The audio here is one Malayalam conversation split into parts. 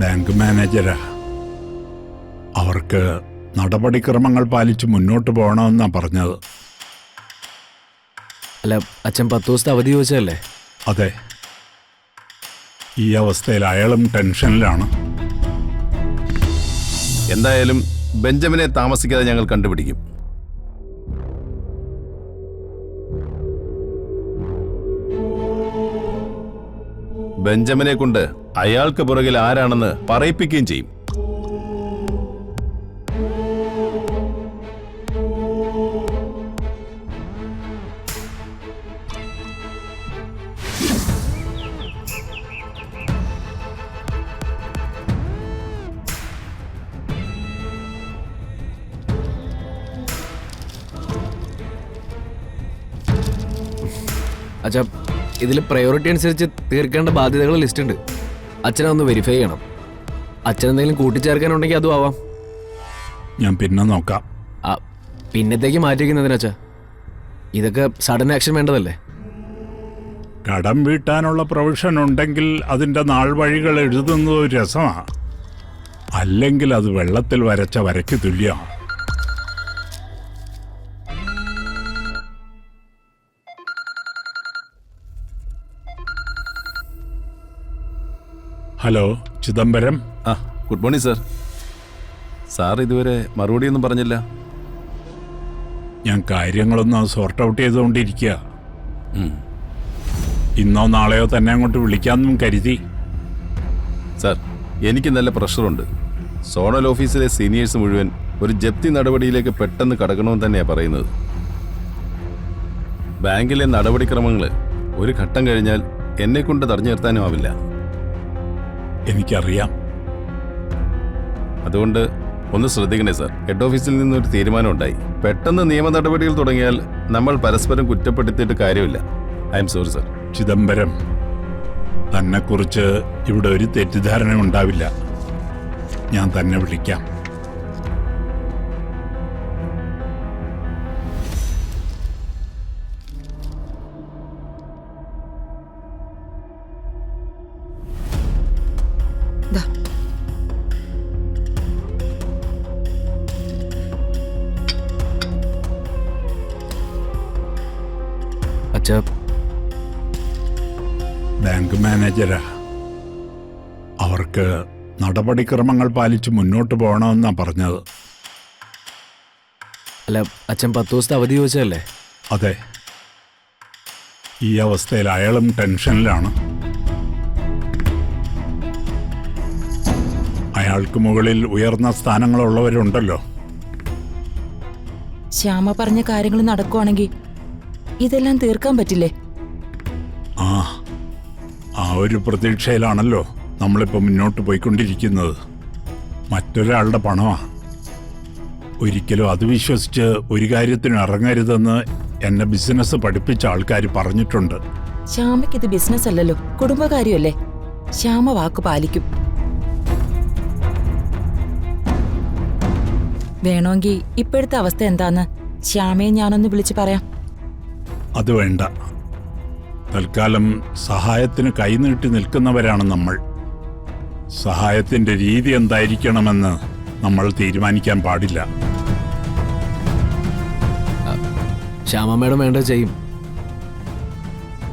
ബാങ്ക് മാനേജരാ. അവർക്ക് നടപടിക്രമങ്ങൾ പാലിച്ച് മുന്നോട്ട് പോകണമെന്നാ പറഞ്ഞത്. അല്ല, അച്ഛൻ 10 ദിവസത്തെ അവധി ചോദിച്ചതല്ലേ? അതെ. ഈ അവസ്ഥയിൽ അയാളും ടെൻഷനിലാണ്. എന്തായാലും ബെഞ്ചമിനെ താമസിക്കാതെ ഞങ്ങൾ കണ്ടുപിടിക്കും. ബെഞ്ചമിനെ കൊണ്ട് അയാൾക്ക് പുറകിൽ ആരാണെന്ന് പറയിപ്പിക്കുകയും ചെയ്യും. അച്ഛാ, ഇതിൽ പ്രയോറിറ്റി അനുസരിച്ച് തീർക്കേണ്ട ബാധ്യതകൾ ലിസ്റ്റ് ഉണ്ട്. അച്ഛനെ ഒന്ന് വെരിഫൈ ചെയ്യണം. അച്ഛൻ എന്തെങ്കിലും കൂട്ടിച്ചേർക്കാനുണ്ടെങ്കിൽ അതും ആവാം. ഞാൻ പിന്നെ നോക്കാം. പിന്നത്തേക്ക് മാറ്റിവെക്കുന്നതിനച്ഛാ, ഇതൊക്കെ സഡൻ ആക്ഷൻ വേണ്ടതല്ലേ? കടം വീട്ടാനുള്ള പ്രൊവിഷൻ ഉണ്ടെങ്കിൽ അതിൻ്റെ നാൾ വഴികൾ എഴുതുന്നത് ഒരു രസമാണ്. അല്ലെങ്കിൽ അത് വെള്ളത്തിൽ വരച്ച വരയ്ക്ക് തുല്യമാണ്. Hello, Chidambaram. Good morning sir. Sir ഇതുവരെ മറുപടിയൊന്നും പറഞ്ഞില്ല. ഞാൻ കാര്യങ്ങളൊന്ന് സോർട്ട് ഔട്ട് ചെയ്തുകൊണ്ടിരിക്കുക. ഇന്നോ നാളെയോ തന്നെ അങ്ങോട്ട് വിളിക്കാമെന്നും കരുതി. സാർ, എനിക്ക് നല്ല പ്രഷറുണ്ട്. സോണൽ ഓഫീസിലെ സീനിയേഴ്സ് മുഴുവൻ ഒരു ജപ്തി നടപടിയിലേക്ക് പെട്ടെന്ന് കടക്കണമെന്ന് തന്നെയാണ് പറയുന്നത്. ബാങ്കിലെ നടപടിക്രമങ്ങൾ ഒരു ഘട്ടം കഴിഞ്ഞാൽ എന്നെക്കൊണ്ട് തടഞ്ഞു നിർത്താനും ആവില്ല. എനിക്കറിയാം. അതുകൊണ്ട് ഒന്ന് ശ്രദ്ധിക്കണേ സാർ. ഹെഡ് ഓഫീസിൽ നിന്നൊരു തീരുമാനം ഉണ്ടായി. പെട്ടെന്ന് നിയമ നടപടികൾ തുടങ്ങിയാൽ നമ്മൾ പരസ്പരം കുറ്റപ്പെടുത്തിയിട്ട് കാര്യമില്ല. I'm sorry sir. Chidambaram, തന്നെക്കുറിച്ച് ഇവിടെ ഒരു തെറ്റിദ്ധാരണ ഉണ്ടാവില്ല. ഞാൻ തന്നെ വിളിക്കാം. അച്ഛാ, ബാങ്ക് മാനേജരാ. അവർക്ക് നടപടിക്രമങ്ങൾ പാലിച്ച് മുന്നോട്ട് പോകണമെന്നാ പറഞ്ഞത്. അല്ല, അച്ഛൻ 10 ദിവസത്തെ അവധി ചോദിച്ചതല്ലേ? അതെ. ഈ അവസ്ഥയിൽ അയാളും ടെൻഷനിലാണ്. അയാൾക്ക് മുകളിൽ ഉയർന്ന സ്ഥാനങ്ങളുള്ളവരുണ്ടല്ലോ. ശ്യാമ പറഞ്ഞ കാര്യങ്ങൾ നടക്കുവാണെങ്കിൽ ഇതെല്ലാം തീർക്കാൻ പറ്റില്ലേ? ആ ഒരു പ്രതീക്ഷയിലാണല്ലോ നമ്മളിപ്പോൾ മുന്നോട്ട് പോയിക്കൊണ്ടിരിക്കുന്നത്. മറ്റൊരാളുടെ പണമാണ്. ഒരിക്കലും അത് വിശ്വസിച്ച് ഒരു കാര്യത്തിനും ഇറങ്ങരുതെന്ന് എന്നെ ബിസിനസ് പഠിപ്പിച്ച ആൾക്കാർ പറഞ്ഞിട്ടുണ്ട്. ശ്യാമയ്ക്ക് ഇത് ബിസിനസ് അല്ലല്ലോ, കുടുംബകാര്യമല്ലേ. ശ്യാമ വാക്ക് പാലിക്കും. വേണമെങ്കിൽ ഇപ്പോഴത്തെ അവസ്ഥ എന്താന്ന് ശ്യാമയെ ഞാനൊന്ന് വിളിച്ച് പറയാം. അത് വേണ്ട. തൽക്കാലം സഹായത്തിന് കൈനീട്ടി നിൽക്കുന്നവരാണ് നമ്മൾ. സഹായത്തിന്റെ രീതി എന്തായിരിക്കണമെന്ന് നമ്മൾ തീരുമാനിക്കാൻ പാടില്ല. ശ്യാമ മേഡം വേണ്ടത് ചെയ്യും.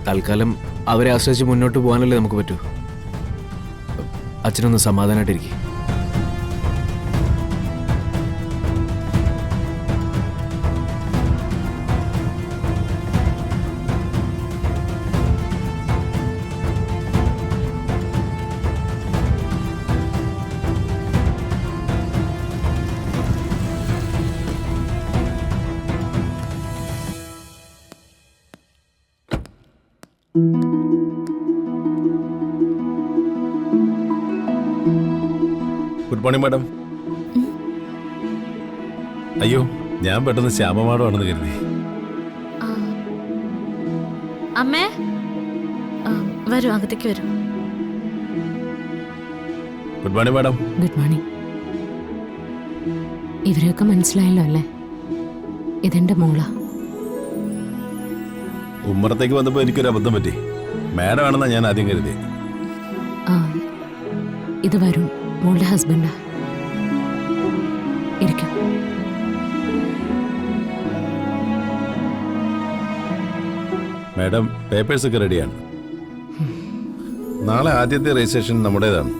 തൽക്കാലം അവരെ ആശ്രയിച്ച് മുന്നോട്ട് പോകാനല്ലേ നമുക്ക് പറ്റൂ. അച്ഛനൊന്ന് സമാധാനമായിട്ടിരിക്കും. Good morning madam. അയ്യോ, ഞാൻ പെട്ടെന്ന് ശ്യാമ മാഡമാണെന്ന് കരുതി. അമ്മേ, വരൂ, അകത്തേക്ക് വരൂ. Good morning madam. Good morning. ഇവരെയൊക്കെ മനസ്സിലായല്ലോ അല്ലേ? ഇതെന്റെ മോളാ. ഉമ്മറത്തേക്ക് വന്നപ്പോൾ എനിക്കൊരു അബദ്ധം പറ്റി. മാഡം ആണെന്നാ ഞാൻ ആദ്യം കരുതി. ഇത് വരുൺ, മോളുടെ ഹസ്ബൻഡാ. ഇരിക്കും. മാഡം പേപ്പേഴ്സ് ഒക്കെ റെഡിയാണ്. നാളെ ആദ്യത്തെ രജിസ്ട്രേഷൻ നമ്മുടേതാണ്.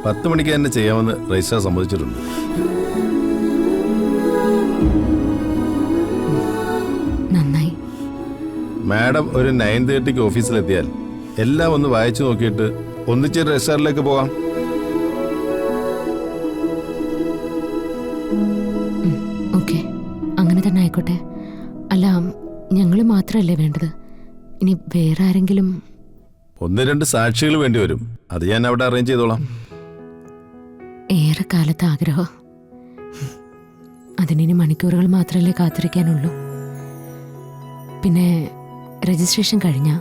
10 മണിക്ക് തന്നെ ചെയ്യാമെന്ന് രജിസ്ട്രാർ സമ്മതിച്ചിട്ടുണ്ട്. നന്നായി. മാഡം ഒരു 9:30 ഓഫീസിലെത്തിയാൽ എല്ലാം ഒന്ന് വായിച്ചു നോക്കിയിട്ട് ഒന്നിച്ച് രജിസ്ട്രാറിലേക്ക് പോകാം. ഓക്കെ, അങ്ങനെ തന്നെ ആയിക്കോട്ടെ. അല്ല, ഞങ്ങൾ മാത്രമല്ലേ വേണ്ടത്? ഇനി വേറെ ആരെങ്കിലും? 1-2 സാക്ഷികൾ വേണ്ടി വരും. അത് ഞാൻ അവിടെ അറേഞ്ച് ചെയ്തോളാം. ഏറെ കാലത്തെ ആഗ്രഹം. അതിനി മണിക്കൂറുകൾ മാത്രമല്ലേ കാത്തിരിക്കാനുള്ളൂ. പിന്നെ രജിസ്ട്രേഷൻ കഴിഞ്ഞാൽ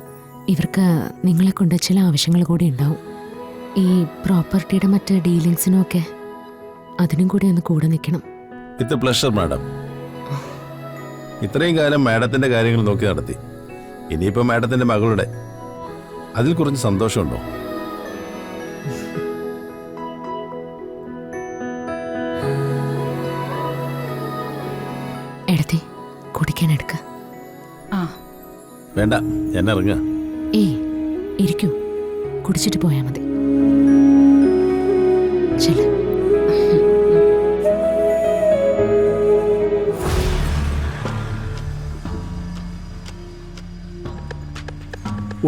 ഇവർക്ക് നിങ്ങളെ കൊണ്ട് ചില ആവശ്യങ്ങൾ കൂടി ഉണ്ടാവും. ഈ പ്രോപ്പർട്ടിയുടെ മറ്റ് ഡീലിങ്സിനും ഒക്കെ. അതിനും കൂടി ഒന്ന് കൂടെ നിൽക്കണം. With pleasure madam. ഇത്രയും കാലം മാഡത്തിന്റെ കാര്യങ്ങൾ നോക്കി നടത്തി. ഇനിയിപ്പോ മാഡത്തിന്റെ മകളുടെ അതിൽ കുറച്ച് സന്തോഷമുണ്ടോ? എടുത്തി കുടിക്കാൻ എടുക്ക. വേണ്ട, ഞാൻ ഇറങ്ങുക. ഏയ്, ഇരിക്കൂ, കുടിച്ചിട്ട് പോയാൽ മതി. ചെല്ല.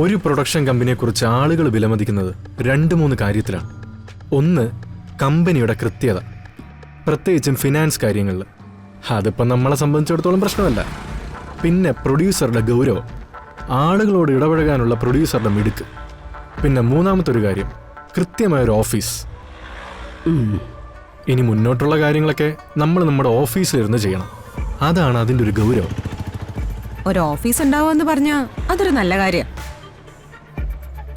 ഒരു പ്രൊഡക്ഷൻ കമ്പനിയെക്കുറിച്ച് ആളുകൾ വിലമതിക്കുന്നത് 2-3 കാര്യത്തിലാണ്. ഒന്ന്, കമ്പനിയുടെ കൃത്യത, പ്രത്യേകിച്ചും ഫിനാൻസ് കാര്യങ്ങളിൽ. അതിപ്പം നമ്മളെ സംബന്ധിച്ചിടത്തോളം പ്രശ്നമല്ല. പിന്നെ പ്രൊഡ്യൂസറുടെ ഗൗരവം, ആളുകളോട് ഇടപഴകാനുള്ള പ്രൊഡ്യൂസറുടെ മിടുക്ക്. പിന്നെ മൂന്നാമത്തെ കാര്യം, കൃത്യമായൊരു ഓഫീസ്. ഇനി മുന്നോട്ടുള്ള കാര്യങ്ങളൊക്കെ നമ്മൾ നമ്മുടെ ഓഫീസിലിരുന്ന് ചെയ്യണം. അതാണ് അതിൻ്റെ ഒരു ഗൗരവം. ഒരു ഓഫീസ് ഉണ്ടാവുമെന്ന് പറഞ്ഞാൽ അതൊരു നല്ല കാര്യം.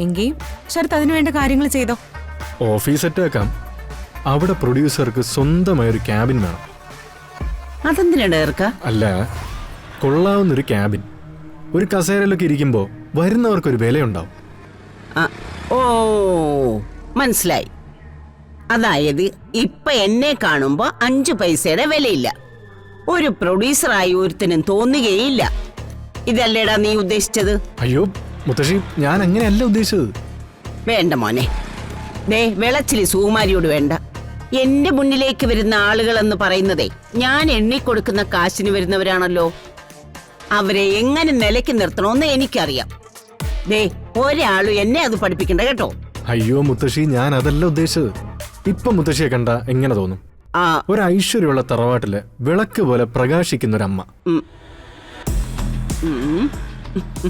എങ്കിൽ ശരത്ത് അതിനു വേണ്ട കാര്യങ്ങൾ ചെയ്തോ. ഓഫീസ് സെറ്റ് ആക്കാം. അവിടെ പ്രൊഡ്യൂസർക്ക് സ്വന്തമായൊരു ക്യാബിൻ വേണം. അതെന്തിനാ ഏർക്ക? അല്ല, കൊള്ളാവുന്നൊരു ക്യാബിൻ. ഒരു കസേരയിലൊക്കെ ഇരിക്കുമ്പോൾ വരുന്നവർക്കൊരു വിലയുണ്ടാവും. ഓ, മനസ്സിലായി. അതായത് ഇപ്പൊ എന്നെ കാണുമ്പോ 5 പൈസയുടെ വിലയില്ല. ഒരു പ്രൊഡ്യൂസറായി ഒരുത്തനും തോന്നുകയില്ല. ഇതല്ലേടാ നീ ഉദ്ദേശിച്ചത്? അയ്യോ മുത്തശ്ശി, ഞാൻ അങ്ങനെയല്ല ഉദ്ദേശിച്ചത്. വേണ്ട മോനെ, ദേ വെളച്ചിലി സുകുമാരിയോട് വേണ്ട. എന്റെ മുന്നിലേക്ക് വരുന്ന ആളുകളെന്ന് പറയുന്നതേ ഞാൻ എണ്ണിക്കൊടുക്കുന്ന കാശിന് വരുന്നവരാണല്ലോ. അവരെ എങ്ങനെ നിലയ്ക്ക് നിർത്തണമെന്ന് എനിക്കറിയാം. ദേ ഒരാളും എന്നെ അത് പഠിപ്പിക്കണ്ട കേട്ടോ. അയ്യോ മുത്തശ്ശി, ഞാൻ അതല്ല ഉദ്ദേശിച്ചത്. ഇപ്പൊ മുത്തശ്ശിയെ കണ്ട എങ്ങനെ തോന്നും? ഒരു ഐശ്വര്യമുള്ള തറവാട്ടില് വിളക്ക് പോലെ പ്രകാശിക്കുന്ന ഒരമ്മ.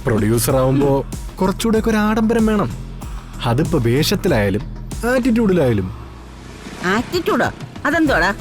പ്രൊഡ്യൂസർ ആവുമ്പോ കുറച്ചുകൂടെ ഒരു ആഡംബരം വേണം. അതിപ്പോ വേഷത്തിലായാലും ആറ്റിറ്റ്യൂഡിലായാലും. ആറ്റിറ്റ്യൂഡോ? അതെന്തോടാ?